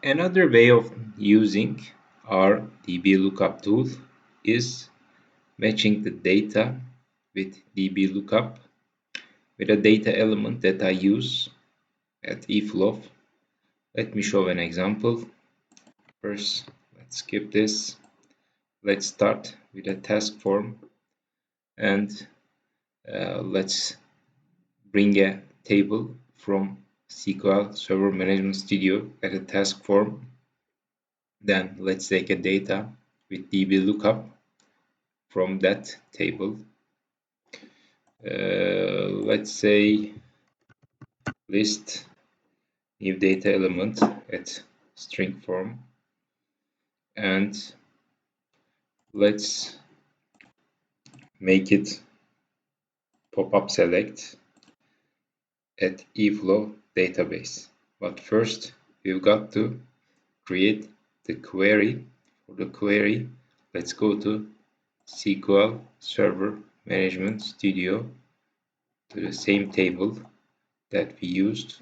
Another way of using our DBlookup tool is matching the data with DBlookup with a data element that I use at iflow. Let me show an example. First, let's skip this. Let's start with a task form and let's bring a table from SQL Server Management Studio as a task form. Then let's take a data with DBlookup from that table. Let's say list new data element at string form, and let's make it pop-up select at iflow database. But first we've got to create the query. For the query, let's go to SQL Server Management Studio to the same table that we used,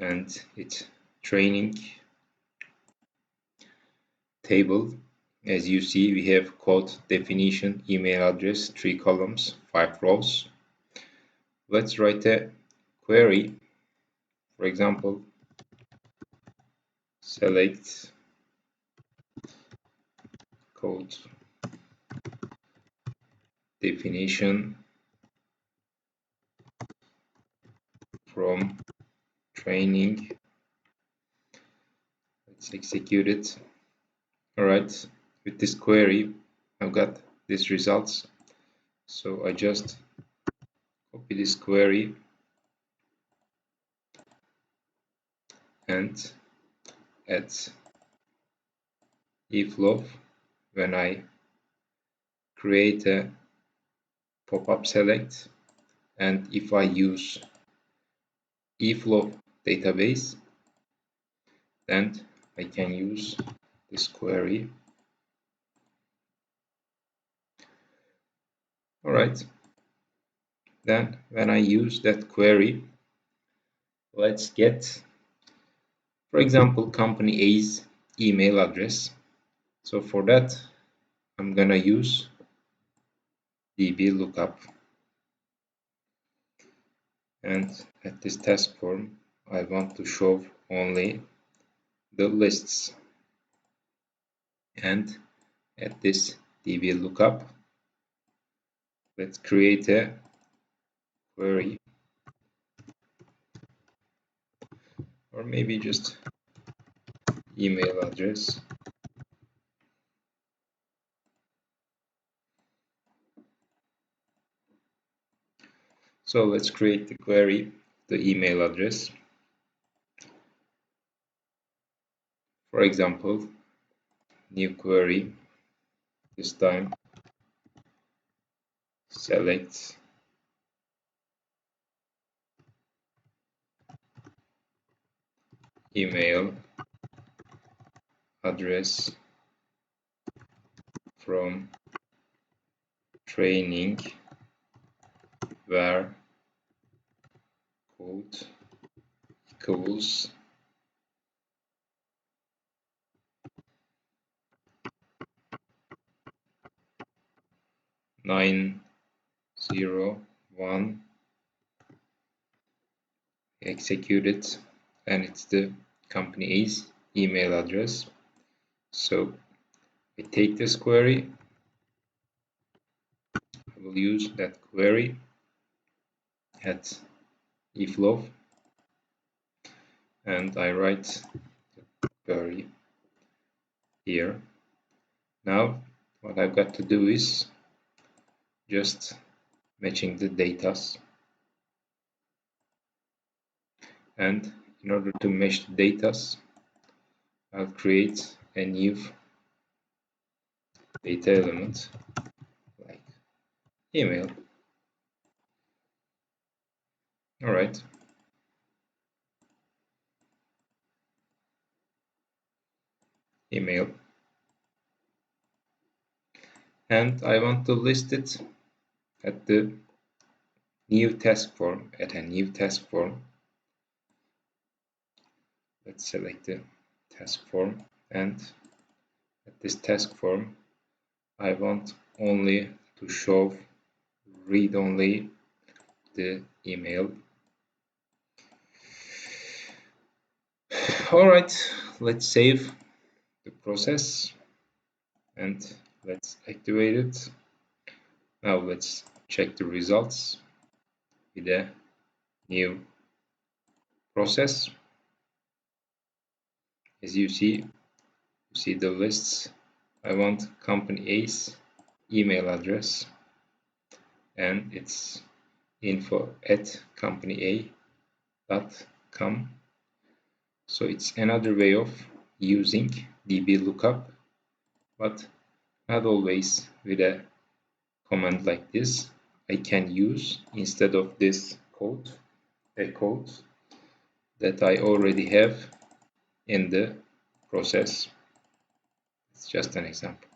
and it's training table. As you see, we have code definition, email address, 3 columns, 5 rows. Let's write a query. For example, select code definition from training. Let's execute it. Alright, with this query, I've got these results. So I just copy this query and at iflow, when I create a pop-up select, and if I use iflow database, then I can use this query. Alright, then when I use that query, let's get, for example, company A's email address. So for that, I'm gonna use DBlookup, and at this task form I want to show only the lists, and at this DBlookup, let's create a query, or maybe just email address. So let's create the query, the email address. For example, new query, this time select email address from training where code equals nine 01, execute it, and it's the company A's email address. So I take this query, I will use that query at iflow, and I write the query here. Now what I've got to do is just matching the datas, and in order to match the datas, I'll create a new data element like email. Alright, email, and I want to list it at the new task form, at a new task form. Let's select the task form, and at this task form I want only to show read only the email. Alright, let's save the process and let's activate it. Now let's check the results with a new process. As you see the lists. I want company A's email address and it's info@companyaa.com. So it's another way of using DBlookup, but not always with a command like this. I can use, instead of this code, a code that I already have in the process. It's just an example.